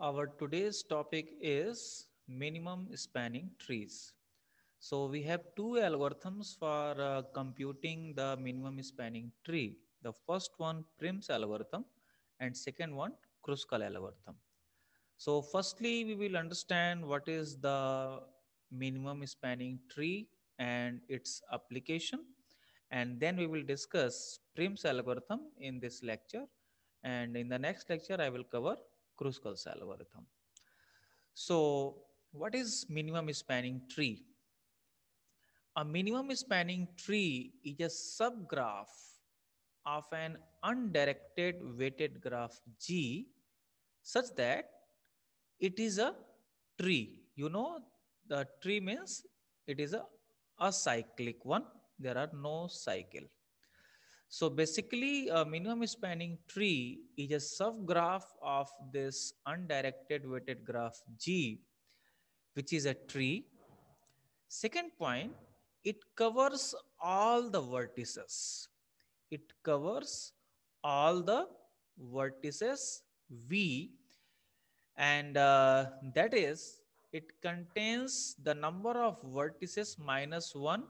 Our today's topic is minimum spanning trees. So we have two algorithms for computing the minimum spanning tree. The first one, Prim's algorithm, and second one, Kruskal algorithm. So firstly, we will understand what is the minimum spanning tree and its application, and then we will discuss Prim's algorithm in this lecture. And in the next lecture, I will cover Kruskal's algorithm. So, what is minimum spanning tree? A minimum spanning tree is a subgraph of an undirected weighted graph G such that it is a tree. You know, the tree means it is a acyclic one. There are no cycle. So basically, a minimum spanning tree is a subgraph of this undirected weighted graph G, which is a tree. Second point, it covers all the vertices. It covers all the vertices V, and that is, it contains the number of vertices minus one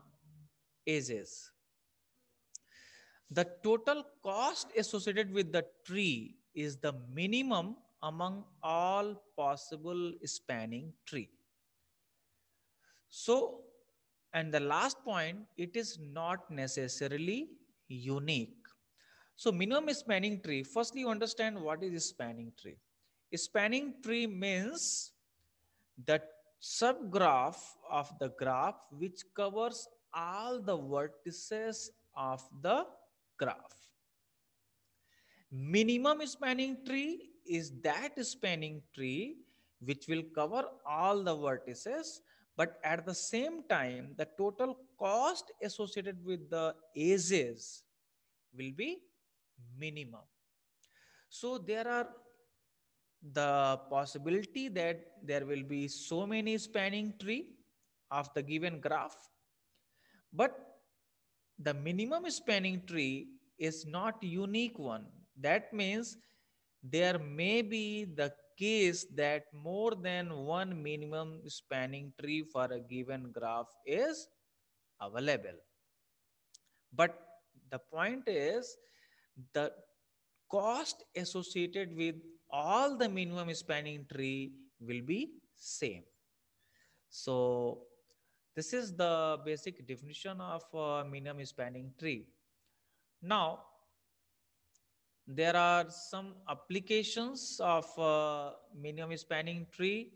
edges. The total cost associated with the tree is the minimum among all possible spanning tree. So, and the last point, it is not necessarily unique. So, minimum spanning tree, firstly, you understand what is a spanning tree. A spanning tree means the subgraph of the graph which covers all the vertices of the graph. Minimum spanning tree is that spanning tree which will cover all the vertices, but at the same time, the total cost associated with the edges will be minimum. So there are the possibility that there will be so many spanning tree of the given graph, but the minimum spanning tree is not unique one. That means there may be the case that more than one minimum spanning tree for a given graph is available. But the point is the cost associated with all the minimum spanning tree will be same. So this is the basic definition of minimum spanning tree. Now there are some applications of minimum spanning tree,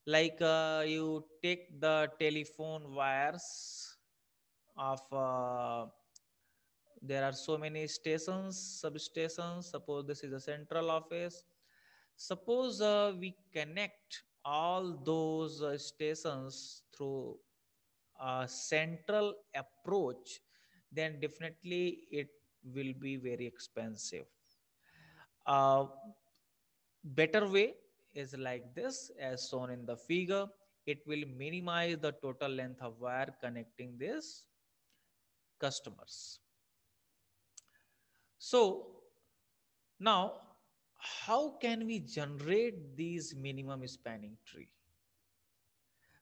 like you take the telephone wires of there are so many stations, substations. Suppose this is a central office. Suppose we connect all those stations through a central approach, then definitely it will be very expensive. A better way is like this, as shown in the figure. It will minimize the total length of wire connecting these customers. So now, how can we generate these minimum spanning tree?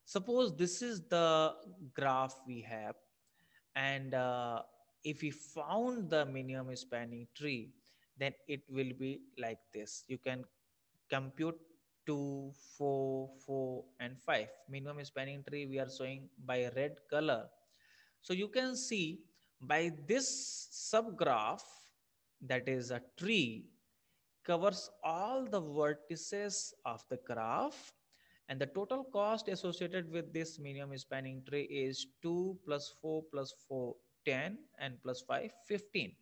Suppose this is the graph we have, and if we found the minimum spanning tree, then it will be like this. You can compute 2, 4, 4, and 5. Minimum spanning tree we are showing by red color. So you can see by this subgraph, that is a tree, covers all the vertices of the graph, and the total cost associated with this minimum spanning tree is 2 plus 4 plus 4 10 and plus 5 15.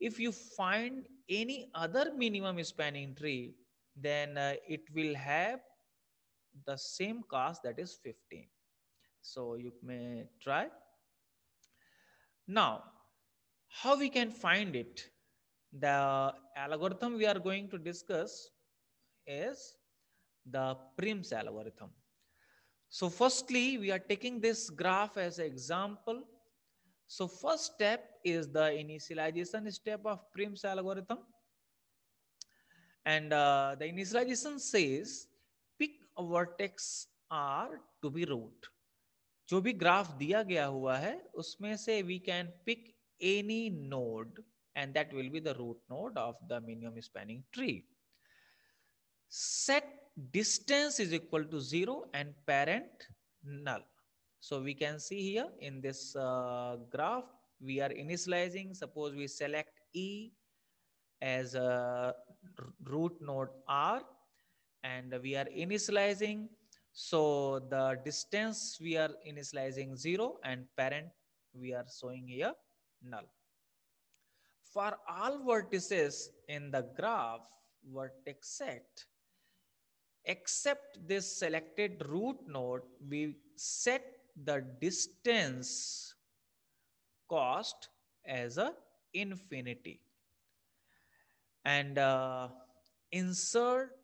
If you find any other minimum spanning tree, then it will have the same cost, that is 15. So you may try. Now, how we can find it? The algorithm we are going to discuss is the Prim's algorithm. So firstly, we are taking this graph as an example. So first step is the initialization step of Prim's algorithm. And the initialization says pick a vertex r to be root. जो भी graph दिया गया हुआ है उसमें से we can pick any node and that will be the root node of the minimum spanning tree. Set distance is equal to 0 and parent null. So we can see here in this graph, we are initializing. Suppose we select E as a root node R and we are initializing. So the distance we are initializing 0 and parent we are showing here null. For all vertices in the graph, vertex set except this selected root node, we set the distance cost as a infinity and insert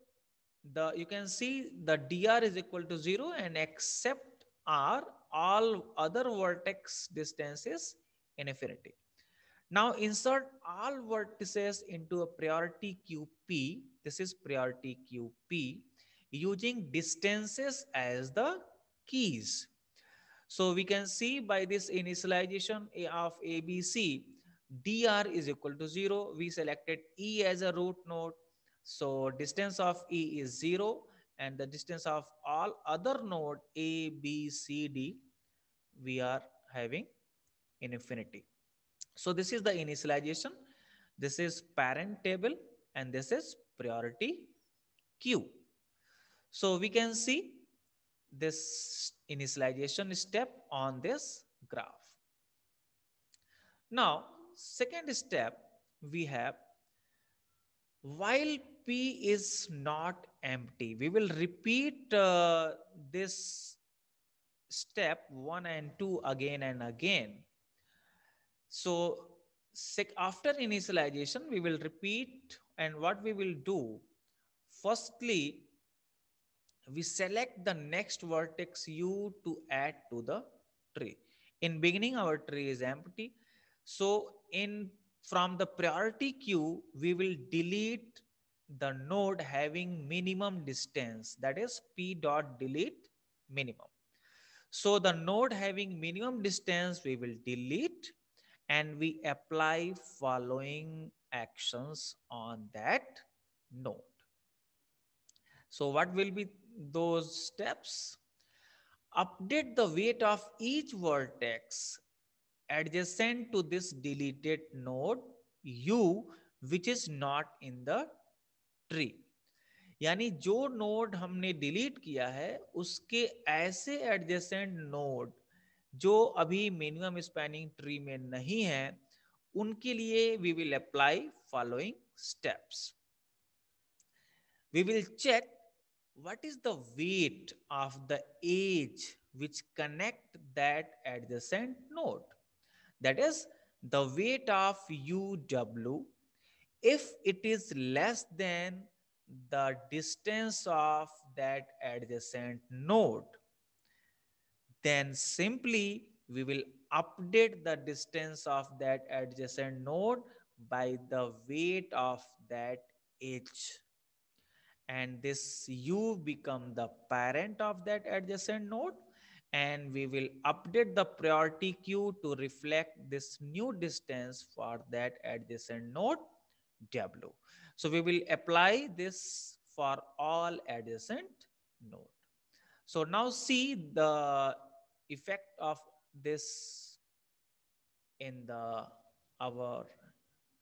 the, you can see the dr is equal to 0 and except r all other vertex distances infinity. Now insert all vertices into a priority queue P. This is priority queue P using distances as the keys. So we can see by this initialization of ABC, dr is equal to 0. We selected E as a root node. So distance of E is 0 and the distance of all other node A, B, C, D, we are having in infinity. So this is the initialization. This is parent table and this is priority queue. So we can see this initialization step on this graph. Now, second step we have while P is not empty. We will repeat this step 1 and 2 again and again. So after initialization, we will repeat and what we will do, firstly, we select the next vertex U to add to the tree. In beginning, our tree is empty. So from the priority queue, we will delete the node having minimum distance, that is P dot delete minimum. So the node having minimum distance, we will delete and we apply following actions on that node. So what will be those steps? Update the weight of each vertex adjacent to this deleted node U which is not in the tree. यानी जो node हमने delete किया है उसके ऐसे adjacent node जो अभी minimum spanning tree में नहीं है उनके लिए we will apply following steps. We will check what is the weight of the edge which connect that adjacent node. That is the weight of UW if it is less than the distance of that adjacent node, then simply we will update the distance of that adjacent node by the weight of that edge. And this U become the parent of that adjacent node and we will update the priority queue to reflect this new distance for that adjacent node W. So we will apply this for all adjacent node. So now see the effect of this in the our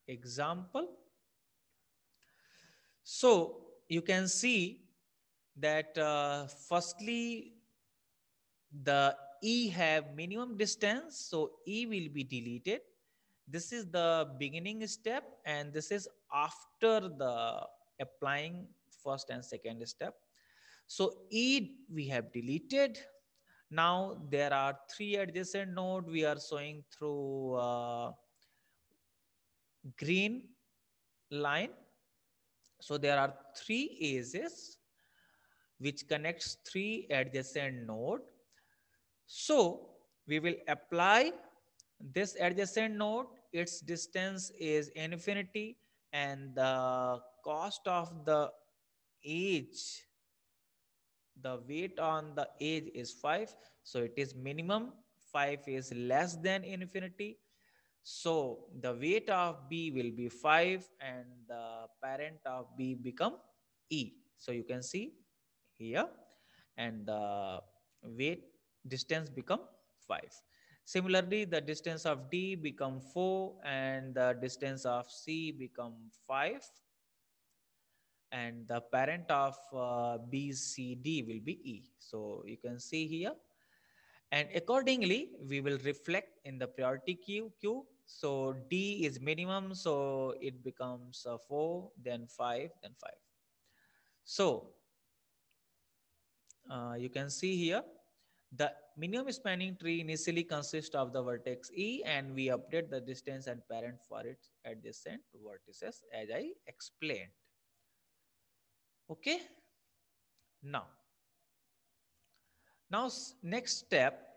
example. So you can see that firstly the E have minimum distance, so E will be deleted. This is the beginning step and this is after the applying first and second step. So E we have deleted. Now there are three adjacent node we are showing through green line. So there are three edges which connects three adjacent node. So we will apply this adjacent node, its distance is infinity and the cost of the age, the weight on the edge is 5, so it is minimum. 5 is less than infinity, so the weight of b will be 5 and the parent of b become e. So you can see here, and the weight distance become 5. Similarly, the distance of d become 4 and the distance of c become 5, and the parent of BCD will be E. So you can see here, and accordingly we will reflect in the priority queue. So D is minimum, so it becomes 4, then 5, then 5. So you can see here, the minimum spanning tree initially consists of the vertex E, and we update the distance and parent for its adjacent vertices as I explained. Okay, now next step,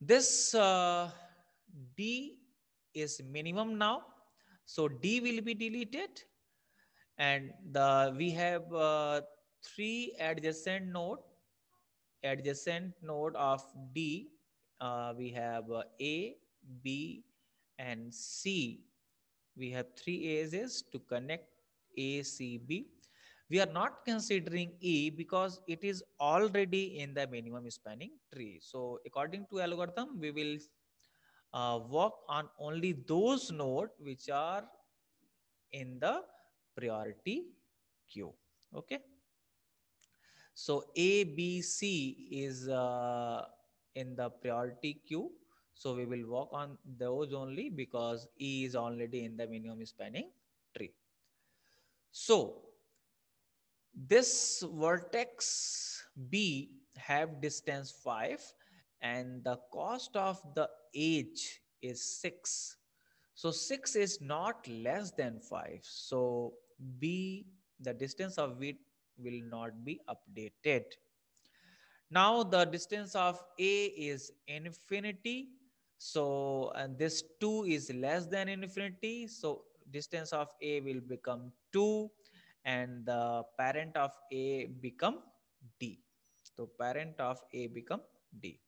this D is minimum now, so D will be deleted, and the we have three adjacent node of D. We have A, B, and C. We have three edges to connect A, C, B. We are not considering E because it is already in the minimum spanning tree. So according to algorithm, we will work on only those nodes which are in the priority queue. Okay. So A, B, C is in the priority queue. So we will work on those only because E is already in the minimum spanning tree. So this vertex B have distance 5 and the cost of the edge is 6. So 6 is not less than 5. So B, the distance of it will not be updated. Now the distance of A is infinity. So, and this 2 is less than infinity. So distance of A will become 2 and the parent of A become D. So parent of A become D.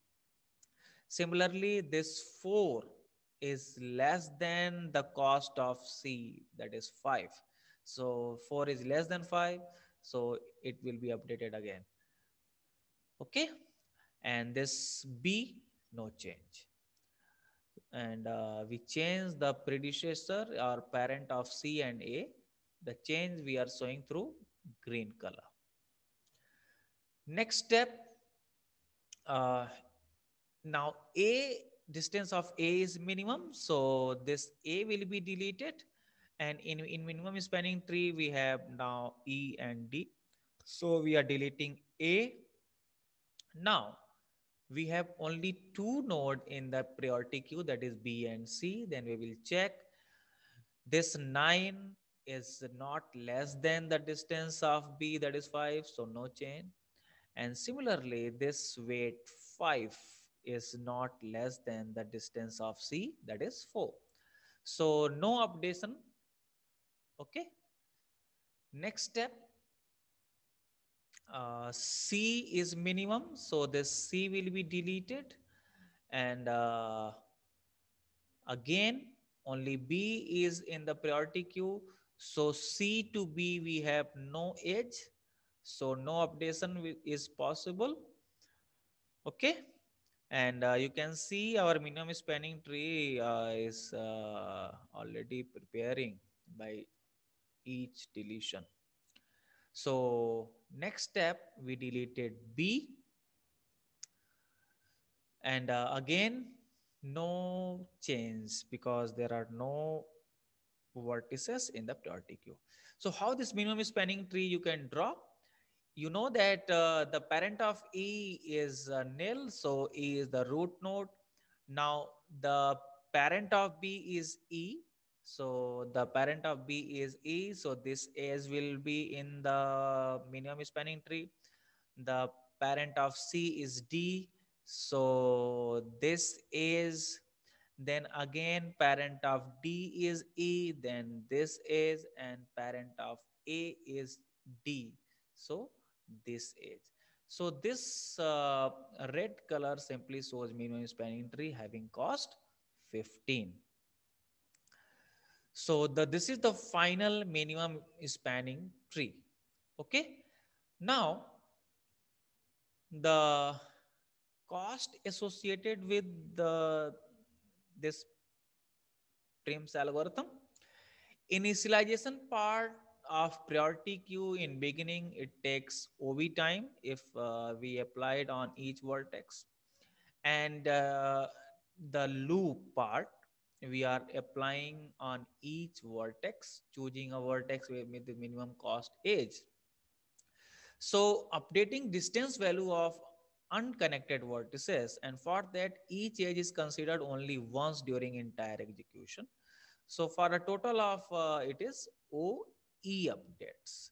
Similarly, this 4 is less than the cost of C, that is 5. So 4 is less than 5. So it will be updated again. Okay. And this B, no change. And we change the predecessor or parent of C and A. The change we are showing through green color. Next step, uh, now A, distance of A is minimum, so this A will be deleted, and in minimum spanning tree we have now E and D, so we are deleting A. Now we have only two nodes in the priority queue, that is B and C. Then we will check this 9 is not less than the distance of B, that is 5, so no change. And similarly, this weight 5 is not less than the distance of C, that is 4. So no updation. Okay. Next step, C is minimum, so this C will be deleted, and again only B is in the priority queue. So C to B we have no edge, so no updation is possible. Okay. And you can see our minimum spanning tree is already preparing by each deletion. So next step, we deleted B, and again no change because there are no vertices in the priority queue. So how this minimum spanning tree you can draw? You know that the parent of E is nil, so E is the root node. Now the parent of B is E, so the parent of B is E, so this S will be in the minimum spanning tree. The parent of C is D, so this is then again parent of D is E, then this is, and parent of A is D. So this is. So this red color simply shows minimum spanning tree having cost 15. So this is the final minimum spanning tree. Okay. Now the cost associated with this Prim's algorithm. Initialization part of priority queue in beginning, it takes OV time if we applied on each vertex, and the loop part we are applying on each vertex, choosing a vertex with the minimum cost edge. So updating distance value of unconnected vertices, and for that each edge is considered only once during entire execution. So for a total of it is OE updates.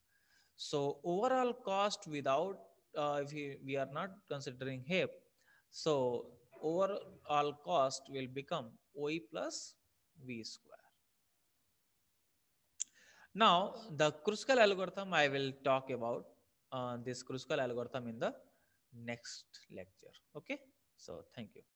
So overall cost without if we are not considering HIP, so overall cost will become OE plus V square. Now, the Kruskal algorithm, I will talk about this Kruskal algorithm in the next lecture. Okay. So, thank you.